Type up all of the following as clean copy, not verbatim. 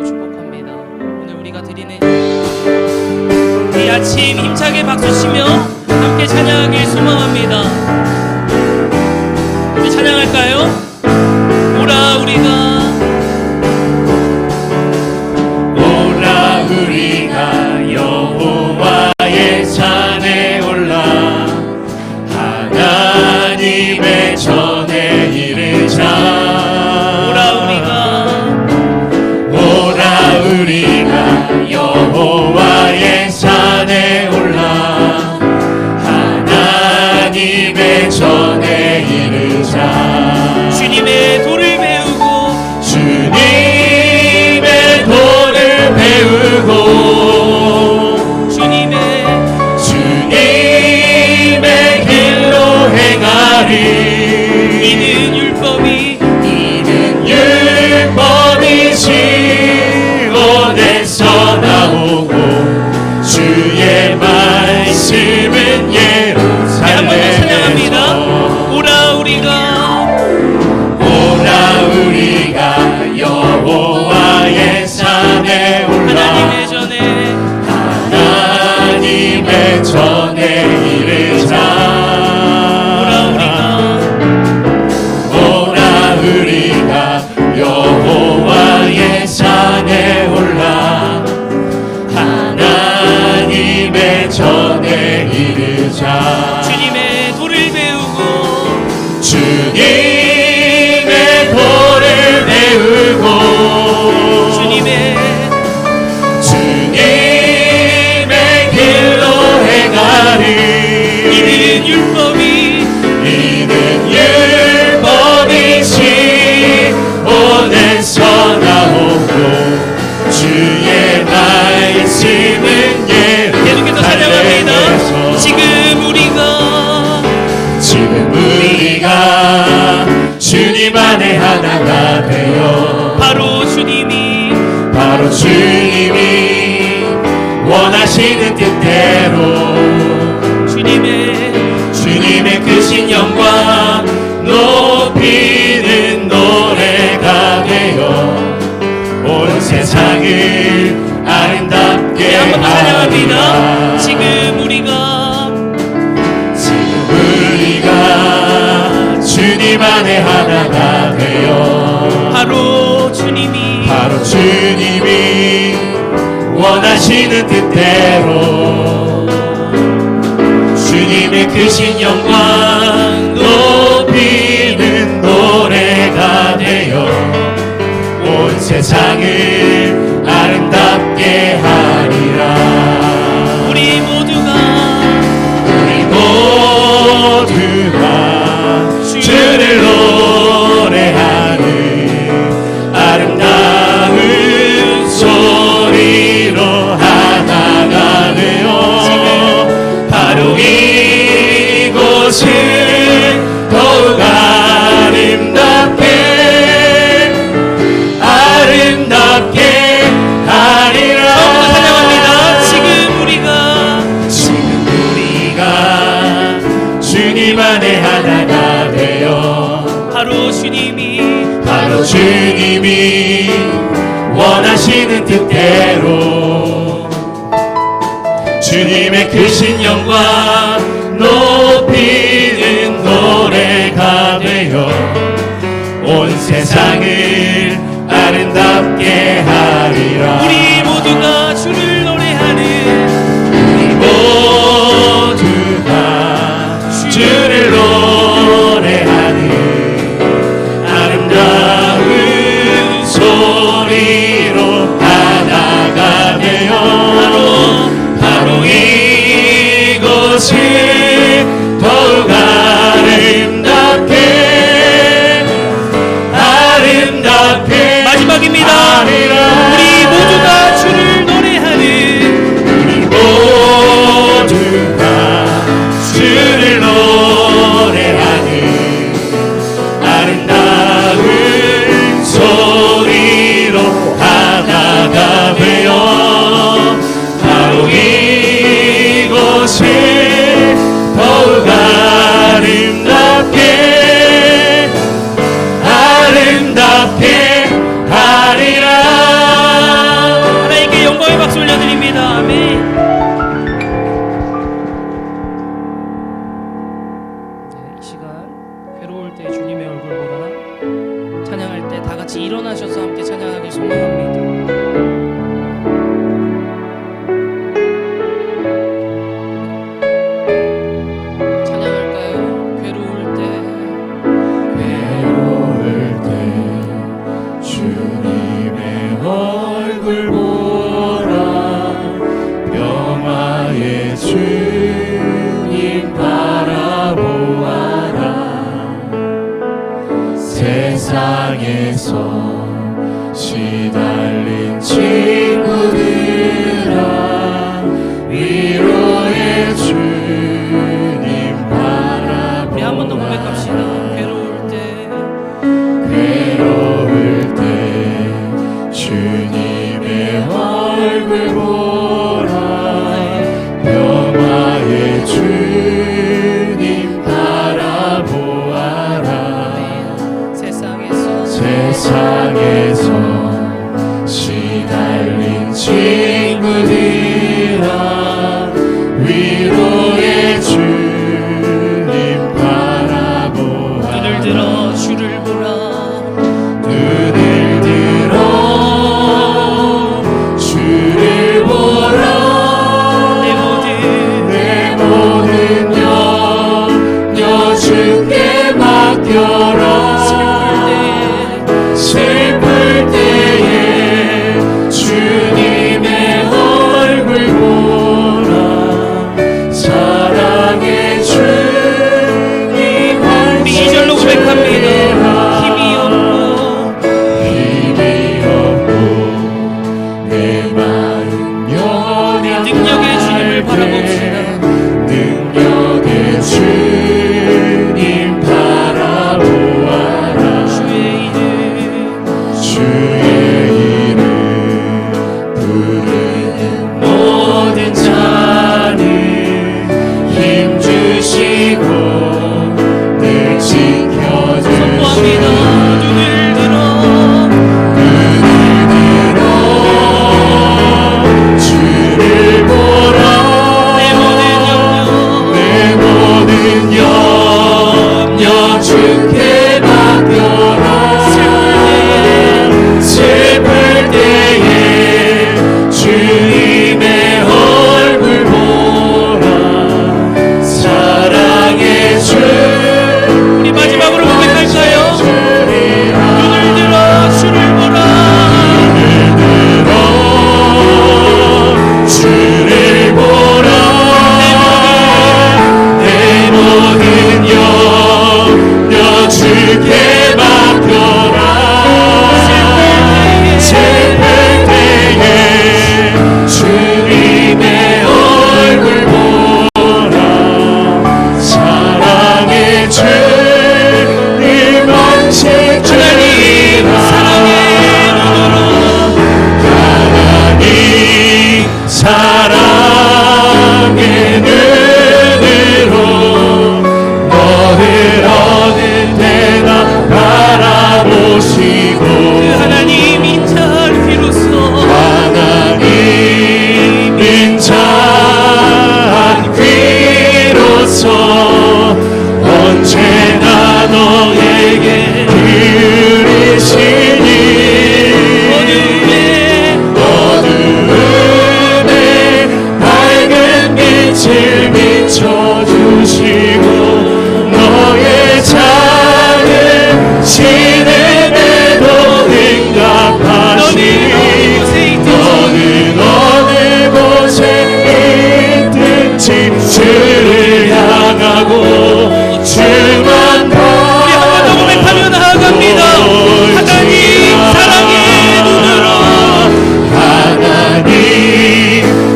기도하고 축복합니다. 오늘 우리가 드리는 이 아침 힘차게 박수치며 함께 찬양하길 소망합니다. 우리 찬양할까요? 오라 우리가 여호와의 산에 올라 하나님의 전에 이르자. 오라 우리가 여호와의 산에 올라 하나님의 전에 이르자. 주님의 도를 배우고 주님의 길로 행하리. 이는 율법이 시온에서 나오고 주의 말씀은 예루살렘에서. 찬양합니다. 오라 우리가 여호와의 산에 올라 하나님의 전에 이르자. 오라 우리가 여호와의 산에 올라 하나님의 전에 이르자. 주님의 도를 배우고 주님의 길로 행하리. 이는 율법이 시온에서 나오고 주의 말씀은 예루살렘에서. 지금 우리가 주님 안에 하나가 되어 바로 주님이 원하시는 뜻대로 주님의 크신 영광 높이는 노래가 되어 온 세상을 아름답게 하리라. 지금 우리가 주님 안에 하나가 되어 바로 주님이 원하시는 뜻대로 주님의 크신 영광 높이는 노래가 되어 온 세상을 아름답게 하리라. 우리 모두가 주를 노래하는 아름다운 소리로 하나가 되어 바로 이곳을 더욱 아름답게 하리라. 찬양합니다. 지금 우리가 주님 안에 하나가 되어 바로 주님이 원하시는 뜻대로 주님의 크신 영광 높이는 노래가 되어 온 세상을 아름답게 하리라. 우리 모두가 주를 노래하는 주를 노래하는 아름다운 소리로 하나가 되어 바로 이곳을 더욱 아름답게 마지막입니다. 우리 모두가 주를 노래하는 아름다운 소리로 하나가 되어 바로 이곳을 더욱 아름답게 하리라. 주님의 얼굴 보라 영화의 주님 바라보아라 세상에서 시달린 친구들아 위로의 주님 바라보아라 눈을 들어 주를 보라 눈을 들어 주를 보라 내 모든 염려 주께 맡겨라 슬플 때에 주님의 얼굴 보라 사랑의 주님 우리 2절로 고백합니다 힘이 없고 내 마음 연약 능력의 주님을 바라봅시다 능력의 주님 바라보아라 주의 이름 부르는 모든 자는 힘주시고 늘 지켜주시고 선포합니다 눈을 들어 주를 보라 내 모든 염려 주께 맡겨라 슬플 때에 주님의 얼굴 보라 사랑의 주 우리 마지막으로 고백할까요? 눈을 들어 주를 보라 주를 보라 내 모든 염려 주께 맡겨라 슬플 때에 주님의 얼굴 보라 사랑의 주님 만세 주님 사랑의 눈으로 하나님 사랑의 눈으로 너를 어느 때나 바라보시고 하나님 인자한 귀로서 하나님 인자한 귀로서 언제나 너에게 기울이시니 어두움에 밝은 빛을 비춰주시고 너의 작은 시름에도 응답하시니 너는 어느 곳에 있든지 주를 향하고 주만 우리 한 번 더 고백하며 나아갑니다 하나님 사랑의 눈으로 하나님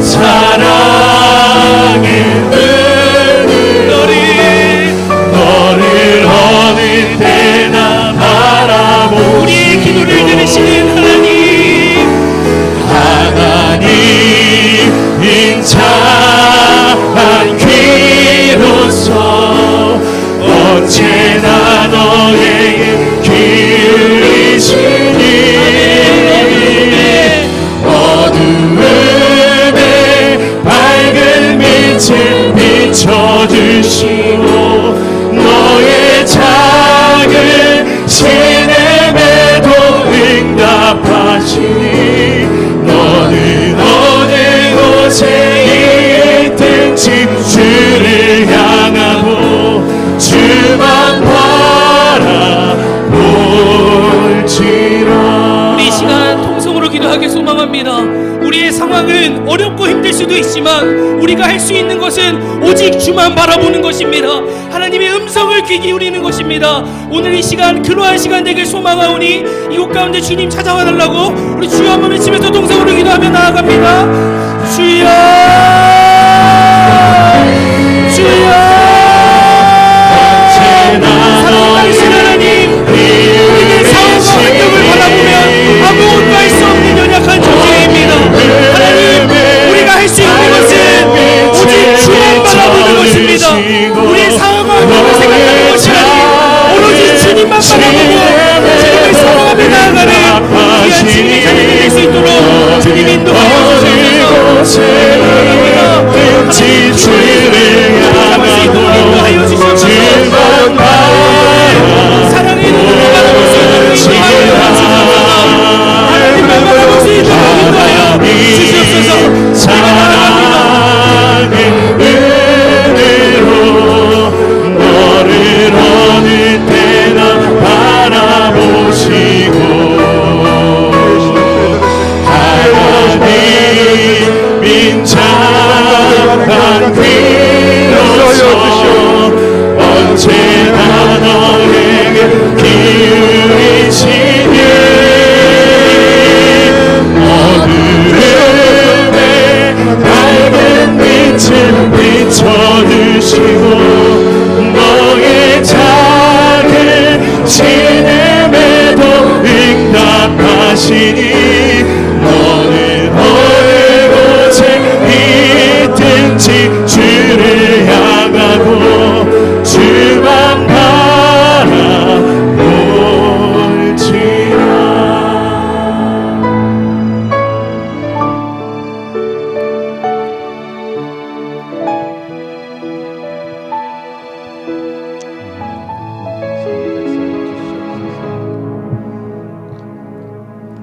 사랑의 눈으로 너를 어느 때나 바라보시고 우리의 기도를 들으시는 하나님 인자한 귀로서 언제나 너에게 기울이시니 어두움에 밝은 빛을 비춰주시고 너의 작은 시름에도 응답하시니 너는 어느 곳에 있든지 주를 향하고 주만 바라볼지라 우리 이 시간 통성으로 기도하기 소망합니다 우리의 상황은 어렵고 힘들 수도 있지만 우리가 할 수 있는 것은 오직 주만 바라보는 것입니다 하나님의 음성을 귀 기울이는 것입니다 오늘 이 시간 그러한 시간 되길 소망하오니 이곳 가운데 주님 찾아와 달라고 우리 주여 한번 외치면서 통성으로 기도하며 나아갑니다 주여 주여 사랑하신 하나님 우리의 상황과 환경을 바라보면 아무것도 할 수 없는 연약한 곳에 있든지 주를 향하고 주만 사랑의 눈으로 바라볼 수 있는 인도하여 하나님을 바라볼 수 있는 인도하여 주시옵소서. 사랑의 은혜로 너를 어느 때나 바라보시고 하나님 민자한 귀로서 언제나 너에게 기울이시니 어두움에 밝은 빛을 비춰주시고 너의 작은 지냄에도 응답하시니 너는 어느 곳에 있든지 주를 향하고 주만 바라볼지라.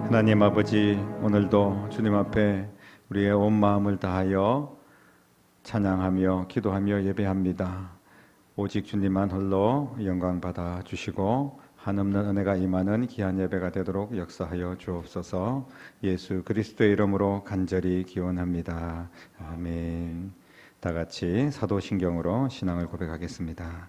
하나님 아버지, 오늘도 주님 앞에 우리의 온 마음을 다하여 찬양하며 기도하며 예배합니다. 오직 주님만 홀로 영광 받아 주시고 한없는 은혜가 임하는 귀한 예배가 되도록 역사하여 주옵소서. 예수 그리스도의 이름으로 간절히 기원합니다. 아멘. 다 같이 사도신경으로 신앙을 고백하겠습니다.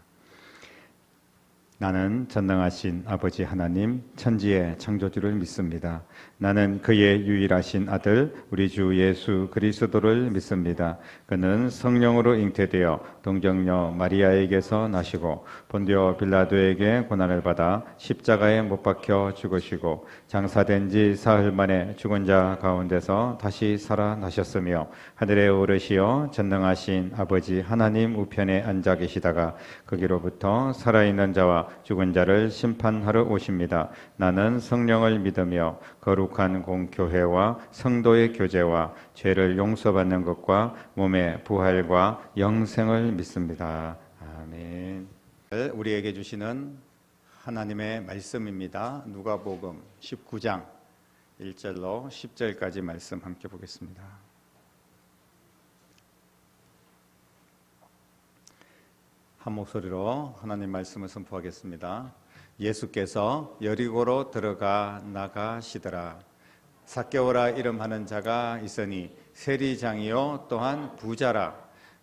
나는 전능하신 아버지 하나님 천지의 창조주를 믿습니다. 나는 그의 유일하신 아들 우리 주 예수 그리스도를 믿습니다. 그는 성령으로 잉태되어 동정녀 마리아에게서 나시고 본디오 빌라도에게 고난을 받아 십자가에 못 박혀 죽으시고 장사된 지 사흘 만에 죽은 자 가운데서 다시 살아나셨으며 하늘에 오르시어 전능하신 아버지 하나님 우편에 앉아 계시다가 거기로부터 살아있는 자와 죽은 자를 심판하러 오십니다. 나는 성령을 믿으며 거룩한 공교회와 성도의 교제와 죄를 용서받는 것과 몸의 부활과 영생을 믿습니다. 아멘. 우리에게 주시는 하나님의 말씀입니다. 누가복음 19장 1절로 10절까지 말씀 함께 보겠습니다. 한 목소리로 하나님 말씀을 선포하겠습니다. 예수께서 여리고로 들어가 나가시더라. 삭개오라 이름하는 자가 있으니 세리장이요 또한 부자라.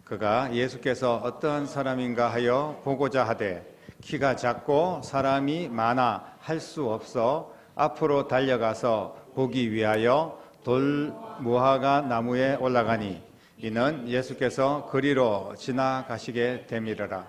그가 예수께서 어떠한 사람인가 하여 보고자 하되 키가 작고 사람이 많아 할 수 없어 앞으로 달려가서 보기 위하여 돌무화과 나무에 올라가니 이는 예수께서 그리로 지나가시게 되밀어라.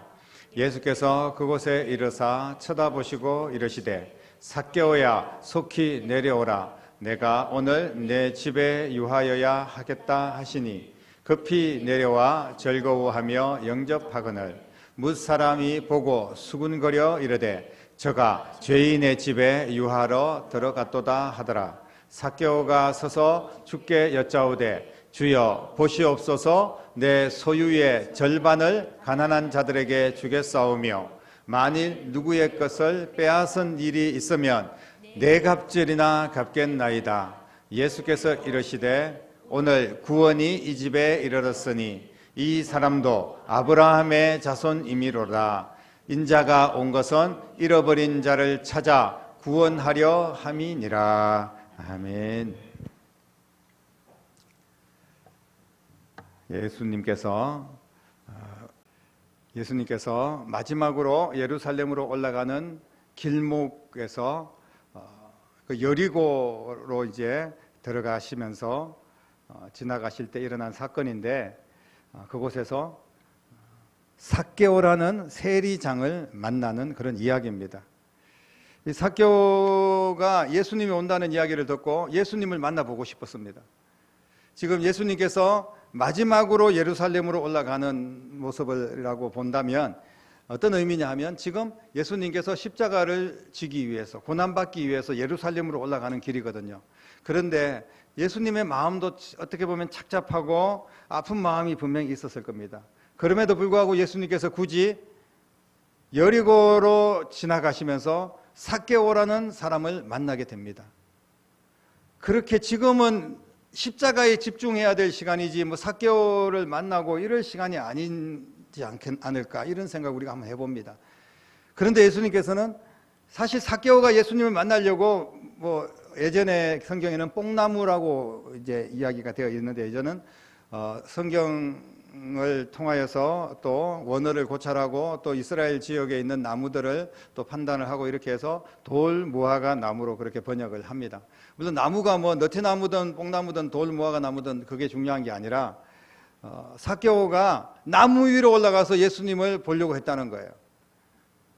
예수께서 그곳에 이르사 쳐다보시고 이르시되 삭개오야 속히 내려오라. 내가 오늘 내 집에 유하여야 하겠다 하시니 급히 내려와 즐거워하며 영접하거늘 뭇사람이 보고 수군거려 이르되 저가 죄인의 집에 유하러 들어갔도다 하더라. 삭개오가 서서 주께 여짜오되 주여 보시옵소서. 내 소유의 절반을 가난한 자들에게 주겠사오며 만일 누구의 것을 빼앗은 일이 있으면 네 갑절이나 갚겠나이다. 예수께서 이르시되 오늘 구원이 이 집에 이르렀으니 이 사람도 아브라함의 자손이미로라. 인자가 온 것은 잃어버린 자를 찾아 구원하려 함이니라. 아멘. 예수님께서 마지막으로 예루살렘으로 올라가는 길목에서 그 여리고로 이제 들어가시면서 지나가실 때 일어난 사건인데 그곳에서 삭개오라는 세리장을 만나는 그런 이야기입니다. 이 삭개오가 예수님이 온다는 이야기를 듣고 예수님을 만나보고 싶었습니다. 지금 예수님께서 마지막으로 예루살렘으로 올라가는 모습이라고 본다면 어떤 의미냐 하면 지금 예수님께서 십자가를 지기 위해서 고난받기 위해서 예루살렘으로 올라가는 길이거든요. 그런데 예수님의 마음도 어떻게 보면 착잡하고 아픈 마음이 분명히 있었을 겁니다. 그럼에도 불구하고 예수님께서 굳이 여리고로 지나가시면서 삭개오라는 사람을 만나게 됩니다. 그렇게 지금은 십자가에 집중해야 될 시간이지 뭐 삭개오를 만나고 이럴 시간이 아니지 않을까, 이런 생각 우리가 한번 해봅니다. 그런데 예수님께서는 사실 삭개오가 예수님을 만나려고 뭐 예전에 성경에는 뽕나무라고 이제 이야기가 되어 있는데, 저는 성경을 통하여서 또 원어를 고찰하고 또 이스라엘 지역에 있는 나무들을 또 판단을 하고 이렇게 해서 돌 무화과 나무로 그렇게 번역을 합니다. 물론 나무가 뭐 너티나무든 뽕나무든 돌 무화과 나무든 그게 중요한 게 아니라 삭개오가 나무 위로 올라가서 예수님을 보려고 했다는 거예요.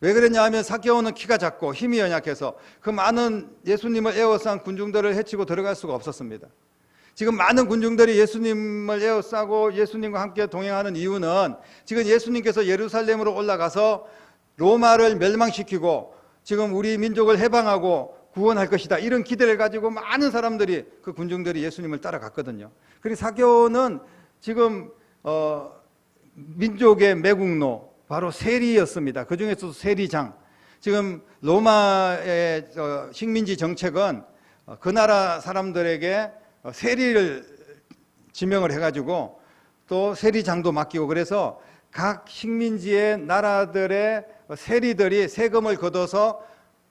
왜 그랬냐 하면 삭개오는 키가 작고 힘이 연약해서 그 많은 예수님을 에워싼 군중들을 해치고 들어갈 수가 없었습니다. 지금 많은 군중들이 예수님을 에워싸고 예수님과 함께 동행하는 이유는 지금 예수님께서 예루살렘으로 올라가서 로마를 멸망시키고 지금 우리 민족을 해방하고 구원할 것이다, 이런 기대를 가지고 많은 사람들이, 그 군중들이 예수님을 따라갔거든요. 그리고 삭개오는 지금 민족의 매국노, 바로 세리였습니다. 그 중에서도 세리장. 지금 로마의 식민지 정책은 그 나라 사람들에게 세리를 지명을 해가지고 또 세리장도 맡기고, 그래서 각 식민지의 나라들의 세리들이 세금을 걷어서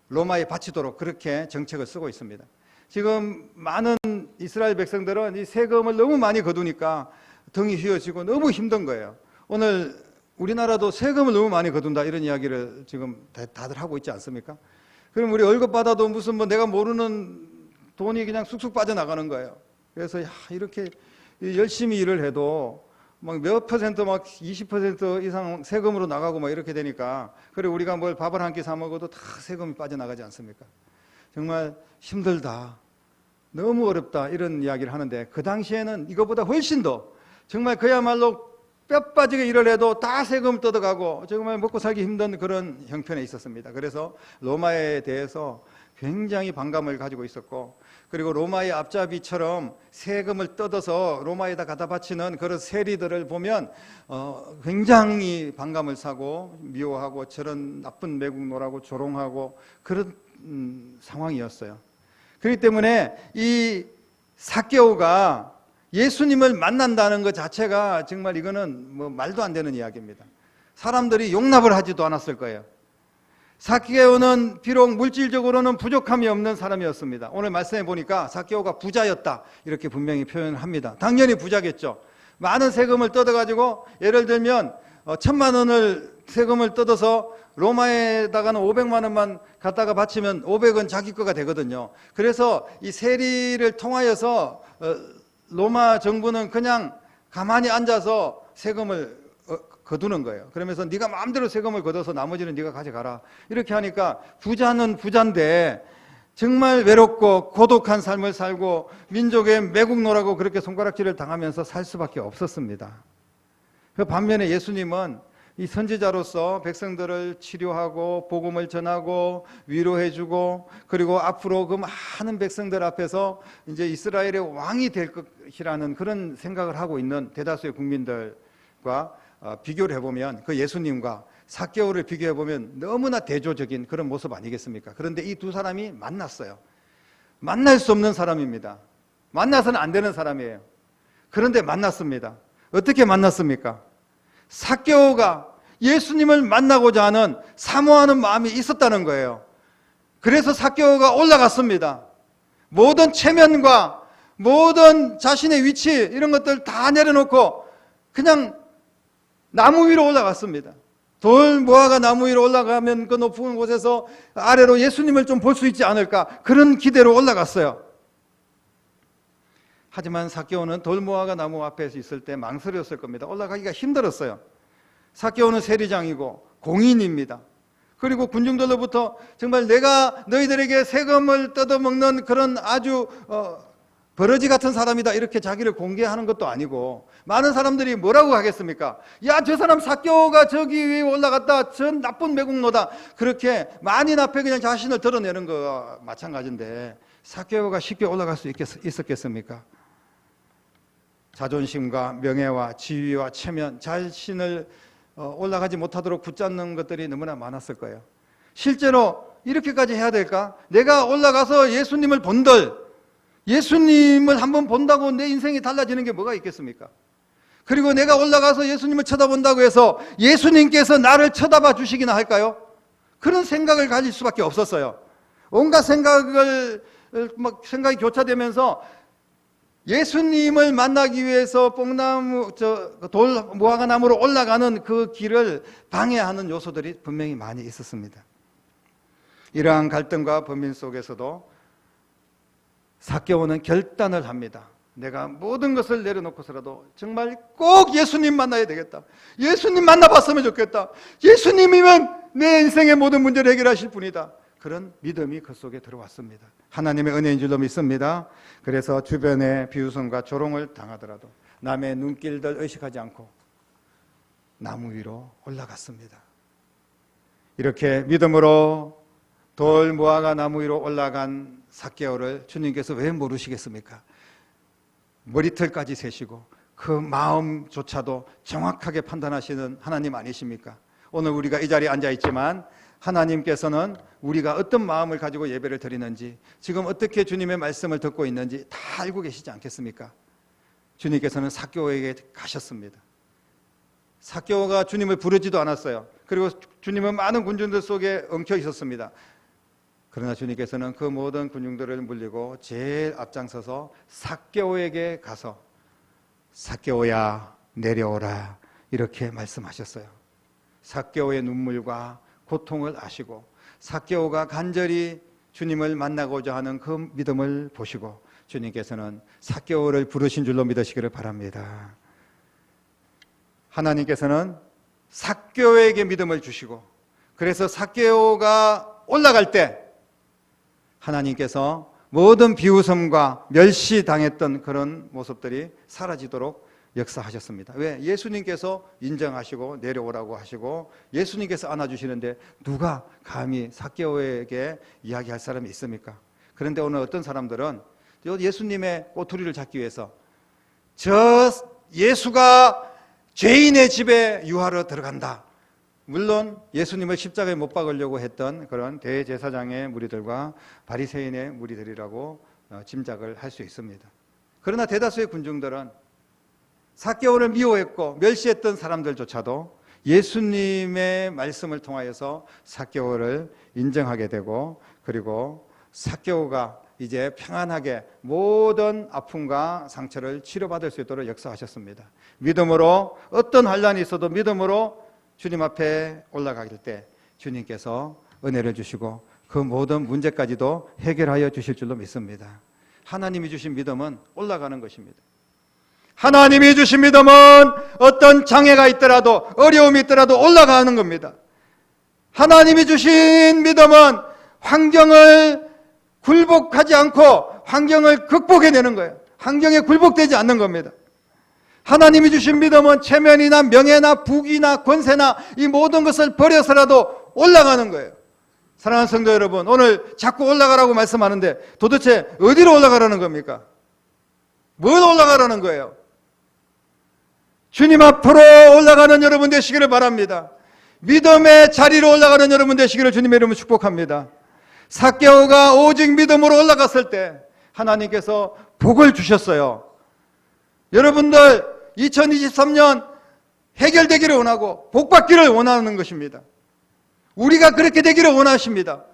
로마에 바치도록 그렇게 정책을 쓰고 있습니다. 지금 많은 이스라엘 백성들은 이 세금을 너무 많이 거두니까 등이 휘어지고 너무 힘든 거예요. 오늘 우리나라도 세금을 너무 많이 거둔다, 이런 이야기를 지금 다들 하고 있지 않습니까? 그럼 우리 월급 받아도 무슨 뭐 내가 모르는 돈이 그냥 쑥쑥 빠져나가는 거예요. 그래서 이렇게 열심히 일을 해도 막 몇 퍼센트, 막 20% 이상 세금으로 나가고 막 이렇게 되니까, 그래 우리가 뭘 밥을 한 끼 사 먹어도 다 세금이 빠져나가지 않습니까? 정말 힘들다, 너무 어렵다, 이런 이야기를 하는데, 그 당시에는 이거보다 훨씬 더 정말 그야말로 뼈 빠지게 일을 해도 다 세금 뜯어가고 정말 먹고 살기 힘든 그런 형편에 있었습니다. 그래서 로마에 대해서 굉장히 반감을 가지고 있었고, 그리고 로마의 앞잡이처럼 세금을 뜯어서 로마에다 갖다 바치는 그런 세리들을 보면 굉장히 반감을 사고 미워하고 저런 나쁜 매국노라고 조롱하고 그런 상황이었어요. 그렇기 때문에 이 삭개오가 예수님을 만난다는 것 자체가 정말 이거는 뭐 말도 안 되는 이야기입니다. 사람들이 용납을 하지도 않았을 거예요. 삭개오는 비록 물질적으로는 부족함이 없는 사람이었습니다. 오늘 말씀해 보니까 삭개오가 부자였다, 이렇게 분명히 표현을 합니다. 당연히 부자겠죠. 많은 세금을 뜯어가지고, 예를 들면 1,000만 원을 세금을 뜯어서 로마에다가는 500만 원만 갖다가 바치면 500원 자기 거가 되거든요. 그래서 이 세리를 통하여서 로마 정부는 그냥 가만히 앉아서 세금을 거두는 거예요. 그러면서 네가 마음대로 세금을 걷어서 나머지는 네가 가져가라, 이렇게 하니까 부자는 부자인데 정말 외롭고 고독한 삶을 살고 민족의 매국노라고 그렇게 손가락질을 당하면서 살 수밖에 없었습니다. 그 반면에 예수님은 이 선지자로서 백성들을 치료하고 복음을 전하고 위로해주고, 그리고 앞으로 그 많은 백성들 앞에서 이제 이스라엘의 왕이 될 것이라는 그런 생각을 하고 있는 대다수의 국민들과 비교를 해보면, 그 예수님과 삭개오를 비교해보면 너무나 대조적인 그런 모습 아니겠습니까? 그런데 이 두 사람이 만났어요. 만날 수 없는 사람입니다. 만나서는 안 되는 사람이에요. 그런데 만났습니다. 어떻게 만났습니까? 삭개오가 예수님을 만나고자 하는 사모하는 마음이 있었다는 거예요. 그래서 삭개오가 올라갔습니다. 모든 체면과 모든 자신의 위치, 이런 것들 다 내려놓고 그냥 나무 위로 올라갔습니다. 돌 무화과 나무 위로 올라가면 그 높은 곳에서 아래로 예수님을 좀 볼 수 있지 않을까, 그런 기대로 올라갔어요. 하지만 삭개오는 돌 무화과 나무 앞에 있을 때 망설였을 겁니다. 올라가기가 힘들었어요. 삭개오는 세리장이고 공인입니다. 그리고 군중들로부터 정말 내가 너희들에게 세금을 뜯어먹는 그런 아주 버러지 같은 사람이다, 이렇게 자기를 공개하는 것도 아니고, 많은 사람들이 뭐라고 하겠습니까? 야, 저 사람 삭개오가 저기 위에 올라갔다, 전 나쁜 매국노다, 그렇게 만인 앞에 그냥 자신을 드러내는 거와 마찬가지인데, 삭개오가 쉽게 올라갈 수 있었겠습니까? 자존심과 명예와 지위와 체면, 자신을 올라가지 못하도록 붙잡는 것들이 너무나 많았을 거예요. 실제로 이렇게까지 해야 될까? 내가 올라가서 예수님을 본들, 예수님을 한번 본다고 내 인생이 달라지는 게 뭐가 있겠습니까? 그리고 내가 올라가서 예수님을 쳐다본다고 해서 예수님께서 나를 쳐다봐 주시기나 할까요? 그런 생각을 가질 수밖에 없었어요. 온갖 생각이 교차되면서 예수님을 만나기 위해서 돌 무화과 나무로 올라가는 그 길을 방해하는 요소들이 분명히 많이 있었습니다. 이러한 갈등과 범민 속에서도 삭개오는 결단을 합니다. 내가 모든 것을 내려놓고서라도 정말 꼭 예수님 만나야 되겠다. 예수님 만나봤으면 좋겠다. 예수님이면 내 인생의 모든 문제를 해결하실 분이다. 그런 믿음이 그 속에 들어왔습니다. 하나님의 은혜인 줄로 믿습니다. 그래서 주변의 비웃음과 조롱을 당하더라도 남의 눈길들 의식하지 않고 나무 위로 올라갔습니다. 이렇게 믿음으로 돌 무화과 나무 위로 올라간 삭개오를 주님께서 왜 모르시겠습니까? 머리털까지 세시고 그 마음조차도 정확하게 판단하시는 하나님 아니십니까? 오늘 우리가 이 자리에 앉아 있지만 하나님께서는 우리가 어떤 마음을 가지고 예배를 드리는지, 지금 어떻게 주님의 말씀을 듣고 있는지 다 알고 계시지 않겠습니까? 주님께서는 삭개오에게 가셨습니다. 삭개오가 주님을 부르지도 않았어요. 그리고 주님은 많은 군중들 속에 엉켜 있었습니다. 그러나 주님께서는 그 모든 군중들을 물리고 제일 앞장서서 삭개오에게 가서 삭개오야 내려오라 이렇게 말씀하셨어요. 삭개오의 눈물과 고통을 아시고 삭개오가 간절히 주님을 만나고자 하는 그 믿음을 보시고 주님께서는 삭개오를 부르신 줄로 믿으시기를 바랍니다. 하나님께서는 삭개오에게 믿음을 주시고 그래서 삭개오가 올라갈 때 하나님께서 모든 비웃음과 멸시당했던 그런 모습들이 사라지도록 역사하셨습니다. 왜? 예수님께서 인정하시고 내려오라고 하시고 예수님께서 안아주시는데 누가 감히 삭개오에게 이야기할 사람이 있습니까? 그런데 오늘 어떤 사람들은 예수님의 꼬투리를 잡기 위해서 저 예수가 죄인의 집에 유하러 들어간다. 물론 예수님을 십자가에 못 박으려고 했던 그런 대제사장의 무리들과 바리새인의 무리들이라고 짐작을 할 수 있습니다. 그러나 대다수의 군중들은 삭개오를 미워했고 멸시했던 사람들조차도 예수님의 말씀을 통하여서 삭개오를 인정하게 되고 그리고 삭개오가 이제 평안하게 모든 아픔과 상처를 치료받을 수 있도록 역사하셨습니다. 믿음으로 어떤 환난이 있어도 믿음으로 주님 앞에 올라가길 때 주님께서 은혜를 주시고 그 모든 문제까지도 해결하여 주실 줄로 믿습니다. 하나님이 주신 믿음은 올라가는 것입니다. 하나님이 주신 믿음은 어떤 장애가 있더라도 어려움이 있더라도 올라가는 겁니다. 하나님이 주신 믿음은 환경을 굴복하지 않고 환경을 극복해내는 거예요. 환경에 굴복되지 않는 겁니다. 하나님이 주신 믿음은 체면이나 명예나 부귀나 권세나 이 모든 것을 버려서라도 올라가는 거예요. 사랑하는 성도 여러분, 오늘 자꾸 올라가라고 말씀하는데 도대체 어디로 올라가라는 겁니까? 뭘 올라가라는 거예요? 주님 앞으로 올라가는 여러분 되시기를 바랍니다. 믿음의 자리로 올라가는 여러분 되시기를 주님의 이름으로 축복합니다. 삭개오가 오직 믿음으로 올라갔을 때 하나님께서 복을 주셨어요. 여러분들 2023년 해결되기를 원하고 복받기를 원하는 것입니다. 우리가 그렇게 되기를 원하십니다.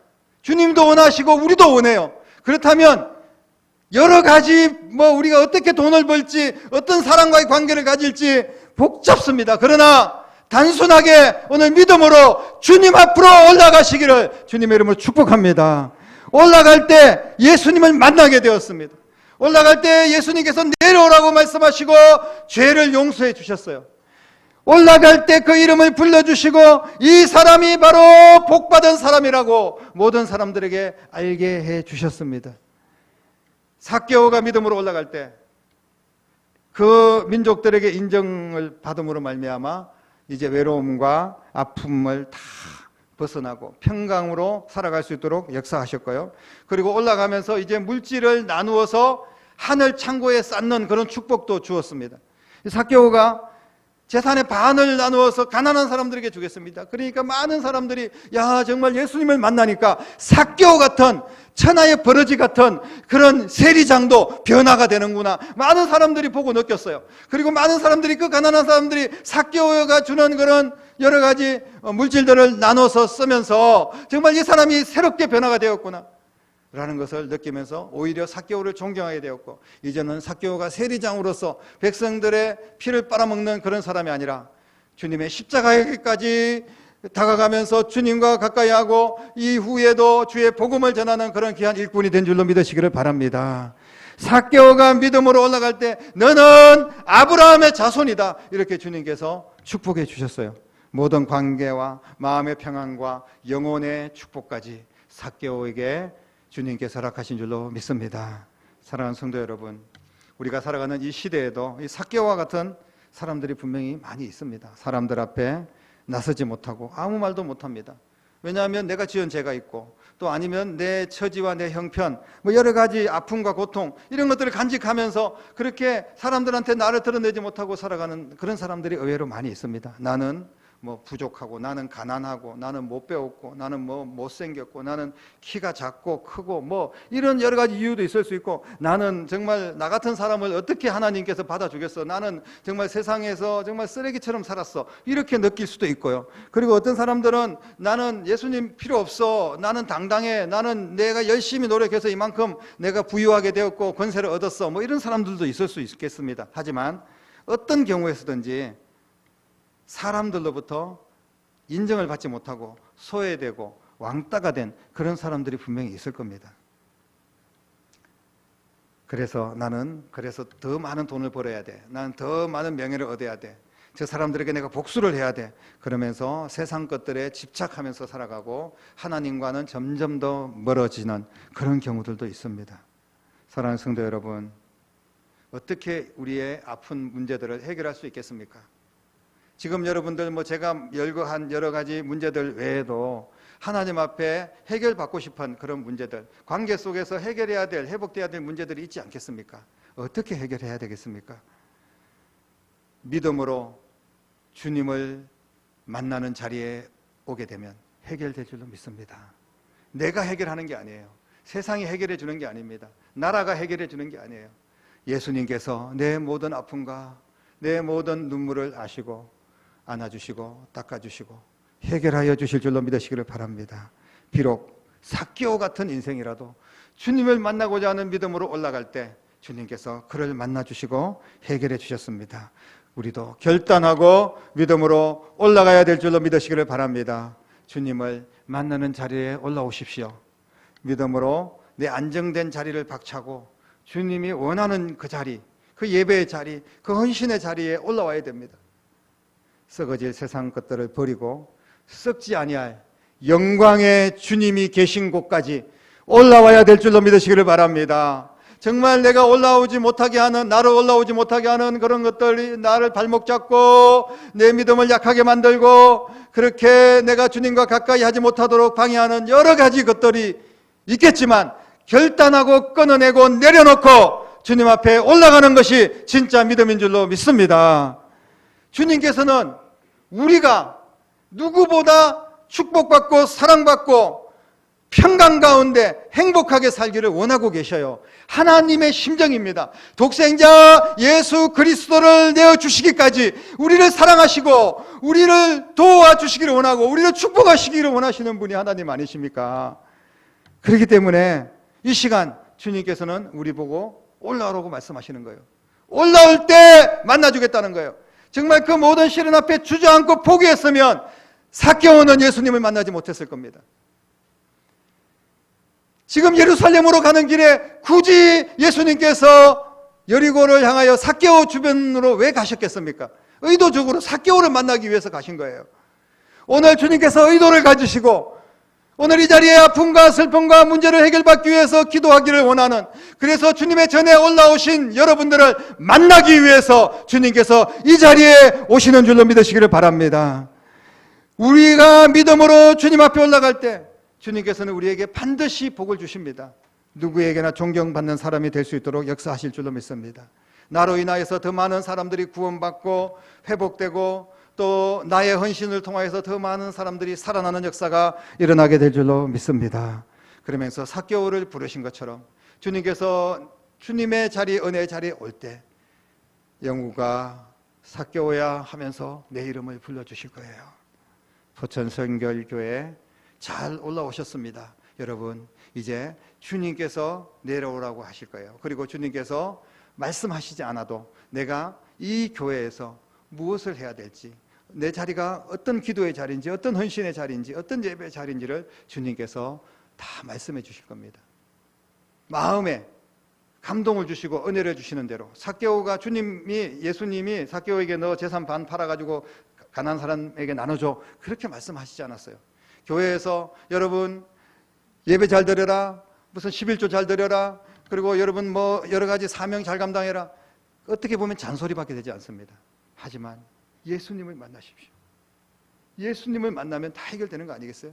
주님도 원하시고 우리도 원해요. 그렇다면 여러 가지 우리가 어떻게 돈을 벌지 어떤 사람과의 관계를 가질지 복잡습니다. 그러나 단순하게 오늘 믿음으로 주님 앞으로 올라가시기를 주님의 이름으로 축복합니다. 올라갈 때 예수님을 만나게 되었습니다. 올라갈 때 예수님께서 내려오라고 말씀하시고 죄를 용서해 주셨어요. 올라갈 때 그 이름을 불러주시고 이 사람이 바로 복받은 사람이라고 모든 사람들에게 알게 해 주셨습니다. 삭개오가 믿음으로 올라갈 때 그 민족들에게 인정을 받음으로 말미암아 이제 외로움과 아픔을 다 벗어나고 평강으로 살아갈 수 있도록 역사하셨고요. 그리고 올라가면서 이제 물질을 나누어서 하늘 창고에 쌓는 그런 축복도 주었습니다. 삭개오가 재산의 반을 나누어서 가난한 사람들에게 주겠습니다. 그러니까 많은 사람들이 야 정말 예수님을 만나니까 삭개오 같은 천하의 버러지 같은 그런 세리장도 변화가 되는구나. 많은 사람들이 보고 느꼈어요. 그리고 많은 사람들이 그 가난한 사람들이 삭개오가 주는 그런 여러 가지 물질들을 나눠서 쓰면서 정말 이 사람이 새롭게 변화가 되었구나 라는 것을 느끼면서 오히려 삭개오를 존경하게 되었고, 이제는 삭개오가 세리장으로서 백성들의 피를 빨아먹는 그런 사람이 아니라 주님의 십자가에까지 다가가면서 주님과 가까이 하고 이후에도 주의 복음을 전하는 그런 귀한 일꾼이 된 줄로 믿으시기를 바랍니다. 삭개오가 믿음으로 올라갈 때 너는 아브라함의 자손이다 이렇게 주님께서 축복해 주셨어요. 모든 관계와 마음의 평안과 영혼의 축복까지 삭개오에게 주님께서 허락하신 줄로 믿습니다. 사랑하는 성도 여러분, 우리가 살아가는 이 시대에도 이 삭개오와 같은 사람들이 분명히 많이 있습니다. 사람들 앞에 나서지 못하고 아무 말도 못합니다. 왜냐하면 내가 지은 죄가 있고 또 아니면 내 처지와 내 형편 뭐 여러 가지 아픔과 고통 이런 것들을 간직하면서 그렇게 사람들한테 나를 드러내지 못하고 살아가는 그런 사람들이 의외로 많이 있습니다. 나는 뭐 부족하고, 나는 가난하고, 나는 못 배웠고, 나는 뭐 못생겼고, 나는 키가 작고 크고 뭐 이런 여러 가지 이유도 있을 수 있고, 나는 정말 나 같은 사람을 어떻게 하나님께서 받아주겠어, 나는 정말 세상에서 정말 쓰레기처럼 살았어 이렇게 느낄 수도 있고요. 그리고 어떤 사람들은 나는 예수님 필요 없어, 나는 당당해, 나는 내가 열심히 노력해서 이만큼 내가 부유하게 되었고 권세를 얻었어 뭐 이런 사람들도 있을 수 있겠습니다. 하지만 어떤 경우에서든지 사람들로부터 인정을 받지 못하고 소외되고 왕따가 된 그런 사람들이 분명히 있을 겁니다. 그래서 나는 더 많은 돈을 벌어야 돼, 나는 더 많은 명예를 얻어야 돼, 저 사람들에게 내가 복수를 해야 돼, 그러면서 세상 것들에 집착하면서 살아가고 하나님과는 점점 더 멀어지는 그런 경우들도 있습니다. 사랑하는 성도 여러분, 어떻게 우리의 아픈 문제들을 해결할 수 있겠습니까? 지금 여러분들 뭐 제가 열거한 여러 가지 문제들 외에도 하나님 앞에 해결받고 싶은 그런 문제들, 관계 속에서 해결해야 될, 회복돼야 될 문제들이 있지 않겠습니까? 어떻게 해결해야 되겠습니까? 믿음으로 주님을 만나는 자리에 오게 되면 해결될 줄로 믿습니다. 내가 해결하는 게 아니에요. 세상이 해결해 주는 게 아닙니다. 나라가 해결해 주는 게 아니에요. 예수님께서 내 모든 아픔과 내 모든 눈물을 아시고 안아주시고 닦아주시고 해결하여 주실 줄로 믿으시기를 바랍니다. 비록 삭개오 같은 인생이라도 주님을 만나고자 하는 믿음으로 올라갈 때 주님께서 그를 만나주시고 해결해 주셨습니다. 우리도 결단하고 믿음으로 올라가야 될 줄로 믿으시기를 바랍니다. 주님을 만나는 자리에 올라오십시오. 믿음으로 내 안정된 자리를 박차고 주님이 원하는 그 자리, 그 예배의 자리, 그 헌신의 자리에 올라와야 됩니다. 썩어질 세상 것들을 버리고 썩지 아니할 영광의 주님이 계신 곳까지 올라와야 될 줄로 믿으시기를 바랍니다. 정말 내가 올라오지 못하게 하는, 나를 올라오지 못하게 하는 그런 것들이 나를 발목 잡고 내 믿음을 약하게 만들고 그렇게 내가 주님과 가까이 하지 못하도록 방해하는 여러 가지 것들이 있겠지만 결단하고 끊어내고 내려놓고 주님 앞에 올라가는 것이 진짜 믿음인 줄로 믿습니다. 주님께서는 우리가 누구보다 축복받고 사랑받고 평강 가운데 행복하게 살기를 원하고 계셔요. 하나님의 심정입니다. 독생자 예수 그리스도를 내어주시기까지 우리를 사랑하시고 우리를 도와주시기를 원하고 우리를 축복하시기를 원하시는 분이 하나님 아니십니까? 그렇기 때문에 이 시간 주님께서는 우리 보고 올라오라고 말씀하시는 거예요. 올라올 때 만나주겠다는 거예요. 정말 그 모든 시련 앞에 주저앉고 포기했으면 삭개오는 예수님을 만나지 못했을 겁니다. 지금 예루살렘으로 가는 길에 굳이 예수님께서 여리고를 향하여 삭개오 주변으로 왜 가셨겠습니까? 의도적으로 삭개오를 만나기 위해서 가신 거예요. 오늘 주님께서 의도를 가지시고 오늘 이 자리에 아픔과 슬픔과 문제를 해결받기 위해서 기도하기를 원하는, 그래서 주님의 전에 올라오신 여러분들을 만나기 위해서 주님께서 이 자리에 오시는 줄로 믿으시기를 바랍니다. 우리가 믿음으로 주님 앞에 올라갈 때 주님께서는 우리에게 반드시 복을 주십니다. 누구에게나 존경받는 사람이 될 수 있도록 역사하실 줄로 믿습니다. 나로 인하여서 더 많은 사람들이 구원받고 회복되고 또 나의 헌신을 통하여서 더 많은 사람들이 살아나는 역사가 일어나게 될 줄로 믿습니다. 그러면서 삭개오를 부르신 것처럼 주님께서 주님의 자리, 은혜의 자리에 올 때 영우가 삭개오야 하면서 내 이름을 불러주실 거예요. 포천성결교회 잘 올라오셨습니다. 여러분, 이제 주님께서 내려오라고 하실 거예요. 그리고 주님께서 말씀하시지 않아도 내가 이 교회에서 무엇을 해야 될지, 내 자리가 어떤 기도의 자리인지, 어떤 헌신의 자리인지, 어떤 예배의 자리인지를 주님께서 다 말씀해 주실 겁니다. 마음에 감동을 주시고 은혜를 주시는 대로 삭개오가 예수님이 삭개오에게 너 재산 반 팔아가지고 가난한 사람에게 나눠줘, 그렇게 말씀하시지 않았어요. 교회에서 여러분 예배 잘 드려라, 무슨 11조 잘 드려라, 그리고 여러분 뭐 여러 가지 사명 잘 감당해라, 어떻게 보면 잔소리밖에 되지 않습니다. 하지만 예수님을 만나십시오. 예수님을 만나면 다 해결되는 거 아니겠어요?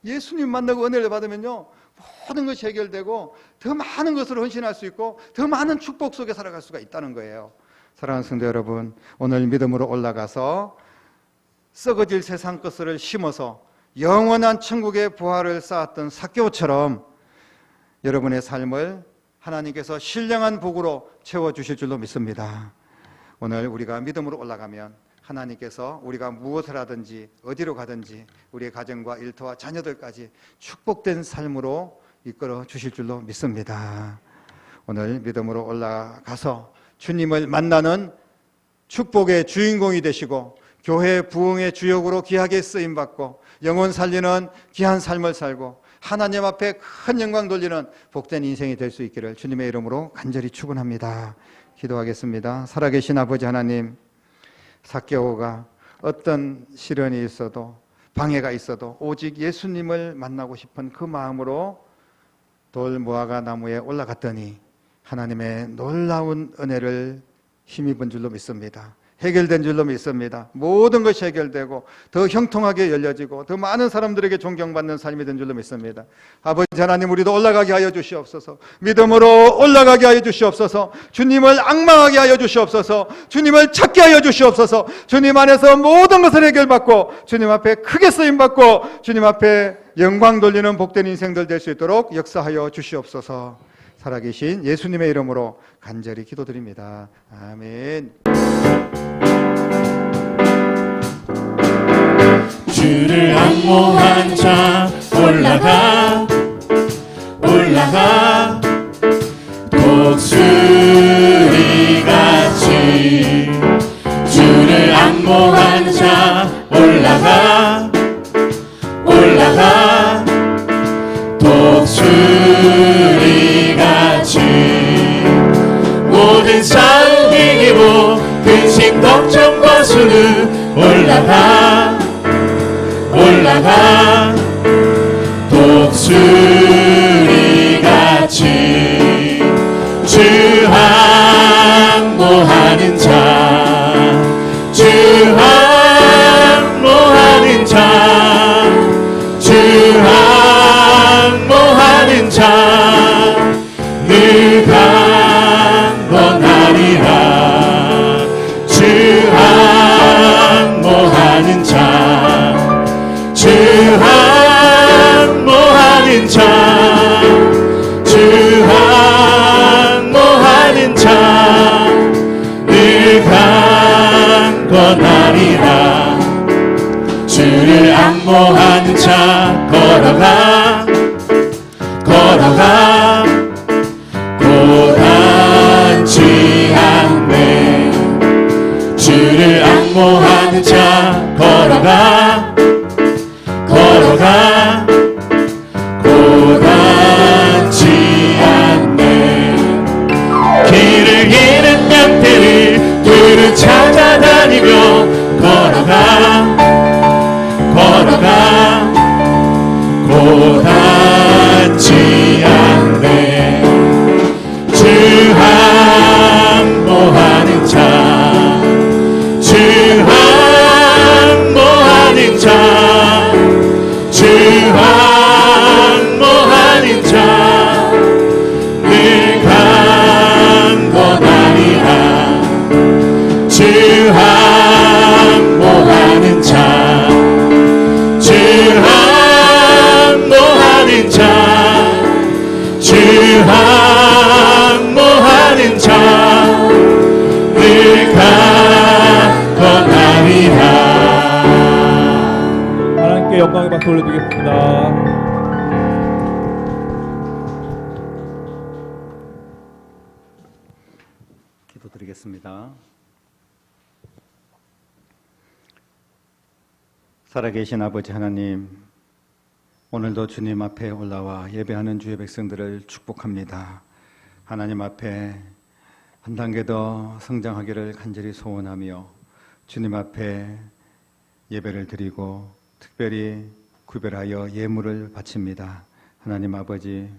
예수님 만나고 은혜를 받으면요, 모든 것이 해결되고 더 많은 것으로 헌신할 수 있고 더 많은 축복 속에 살아갈 수가 있다는 거예요. 사랑하는 성도 여러분, 오늘 믿음으로 올라가서 썩어질 세상 것을 심어서 영원한 천국의 부활을 쌓았던 삭개오처럼 여러분의 삶을 하나님께서 신령한 복으로 채워주실 줄로 믿습니다. 오늘 우리가 믿음으로 올라가면 하나님께서 우리가 무엇을 하든지 어디로 가든지 우리의 가정과 일터와 자녀들까지 축복된 삶으로 이끌어 주실 줄로 믿습니다. 오늘 믿음으로 올라가서 주님을 만나는 축복의 주인공이 되시고 교회 부흥의 주역으로 귀하게 쓰임받고 영혼 살리는 귀한 삶을 살고 하나님 앞에 큰 영광 돌리는 복된 인생이 될 수 있기를 주님의 이름으로 간절히 축원합니다. 기도하겠습니다. 살아계신 아버지 하나님, 삭개오가 어떤 시련이 있어도 방해가 있어도 오직 예수님을 만나고 싶은 그 마음으로 돌 무화과 나무에 올라갔더니 하나님의 놀라운 은혜를 힘입은 줄로 믿습니다. 해결된 줄로 믿습니다. 모든 것이 해결되고 더 형통하게 열려지고 더 많은 사람들에게 존경받는 삶이 된 줄로 믿습니다. 아버지 하나님, 우리도 올라가게 하여 주시옵소서. 믿음으로 올라가게 하여 주시옵소서. 주님을 앙망하게 하여 주시옵소서. 주님을 찾게 하여 주시옵소서. 주님 안에서 모든 것을 해결받고 주님 앞에 크게 쓰임받고 주님 앞에 영광 돌리는 복된 인생들 될 수 있도록 역사하여 주시옵소서. 살아계신 예수님의 이름으로 간절히 기도드립니다. 아멘. 주를 앙모한 자 올라가 독수리같이 주를 앙모한 자 올라가 독수리같이 모든 싸움 이기고 근심 걱정과 수는 올라가 독수리같이 주 앙모하는 자 늘 강건하리라. 주 앙모하는 자 늘 강건하리라. 주를 앙모하는 자 걸어가 고단치 않네. 주를 앙모하는 자 걸어가 고단치 않네. 길을 잃은 양떼를 둘은 찾아다니며 걸어가 고단치 않네. 주 앙모하는 자 박수 올려드리겠습니다. 기도드리겠습니다. 살아계신 아버지 하나님, 오늘도 주님 앞에 올라와 예배하는 주의 백성들을 축복합니다. 하나님 앞에 한 단계 더 성장하기를 간절히 소원하며 주님 앞에 예배를 드리고 특별히 구별하여 예물을 바칩니다. 하나님 아버지,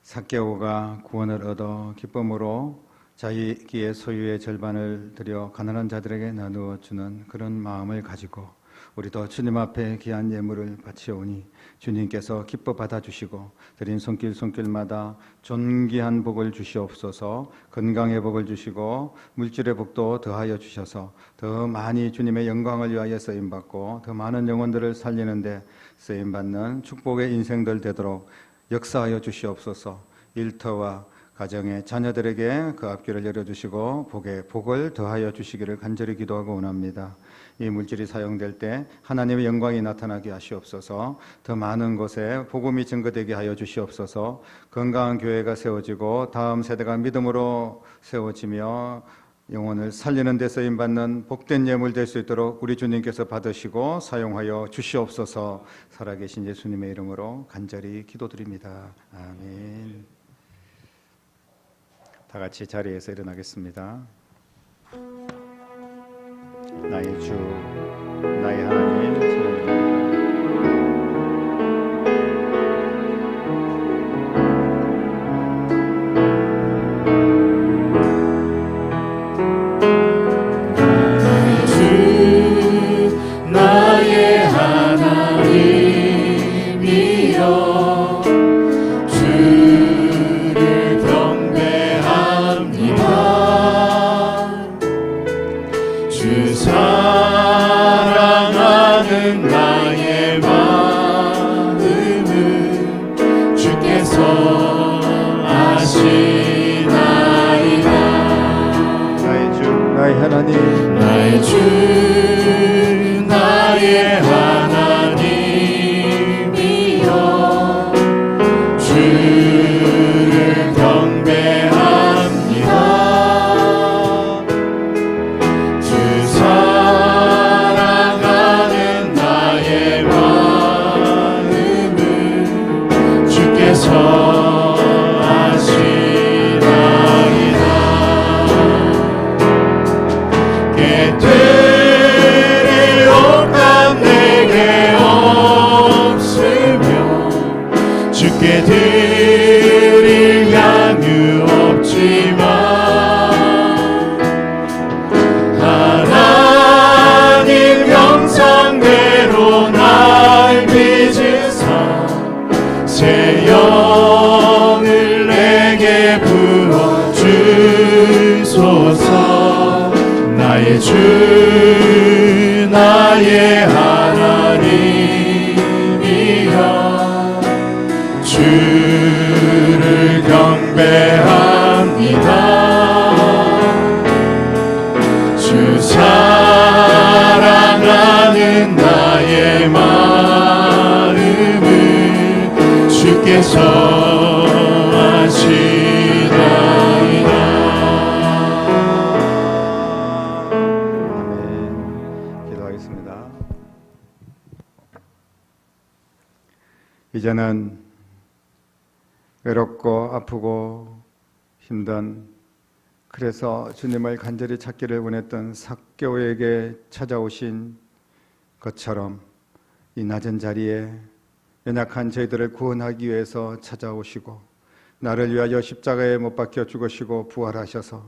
삭개오가 구원을 얻어 기쁨으로 자기의 소유의 절반을 드려 가난한 자들에게 나누어 주는 그런 마음을 가지고 우리도 주님 앞에 귀한 예물을 바치오니 주님께서 기뻐 받아주시고 드린 손길마다 존귀한 복을 주시옵소서. 건강의 복을 주시고 물질의 복도 더하여 주셔서 더 많이 주님의 영광을 위하여 쓰임받고 더 많은 영혼들을 살리는데 쓰임받는 축복의 인생들 되도록 역사하여 주시옵소서. 일터와 가정의 자녀들에게 그 앞길을 열어주시고 복을 더하여 주시기를 간절히 기도하고 원합니다. 이 물질이 사용될 때 하나님의 영광이 나타나게 하시옵소서. 더 많은 곳에 복음이 증거되게 하여 주시옵소서. 건강한 교회가 세워지고 다음 세대가 믿음으로 세워지며 영혼을 살리는 데 쓰임받는 복된 예물 될 수 있도록 우리 주님께서 받으시고 사용하여 주시옵소서. 살아계신 예수님의 이름으로 간절히 기도드립니다. 아멘. 다 같이 자리에서 일어나겠습니다. 나의 주, 나의 하나님, 찬양합니다. 나의 하나님이여 주를 경배합니다. 주 사랑하는 나의 마음은 주께서 아시나이다. 나의 주, 나의 하나님, 나의 주 나의 하나님이여 주를 경배합니다. 주 사랑하는 나의 마음은 주께서 아시나이다. 주께 드릴 양유 없지만 하나님 형상대로 날 빚으사 새 영을 내게 부어 주소서. 나의 주 나의 하나님이여 주를 경배합니다. 주 사랑하는 나의 마음은 주께서 아시나이다. 아멘. 기도하겠습니다. 이제는 외롭고 아프고 힘든, 그래서 주님을 간절히 찾기를 원했던 삭개오에게 찾아오신 것처럼 이 낮은 자리에 연약한 저희들을 구원하기 위해서 찾아오시고 나를 위하여 십자가에 못 박혀 죽으시고 부활하셔서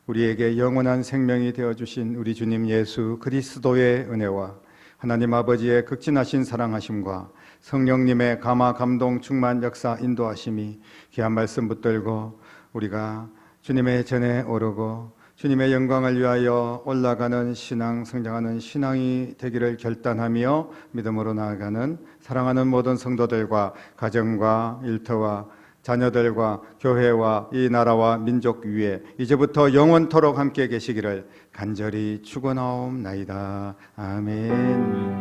우리에게 영원한 생명이 되어주신 우리 주님 예수 그리스도의 은혜와 하나님 아버지의 극진하신 사랑하심과 성령님의 감화 감동 충만 역사 인도하심이 귀한 말씀 붙들고 우리가 주님의 전에 오르고 주님의 영광을 위하여 올라가는 신앙, 성장하는 신앙이 되기를 결단하며 믿음으로 나아가는 사랑하는 모든 성도들과 가정과 일터와 자녀들과 교회와 이 나라와 민족 위에 이제부터 영원토록 함께 계시기를 간절히 축원하옵나이다. 아멘.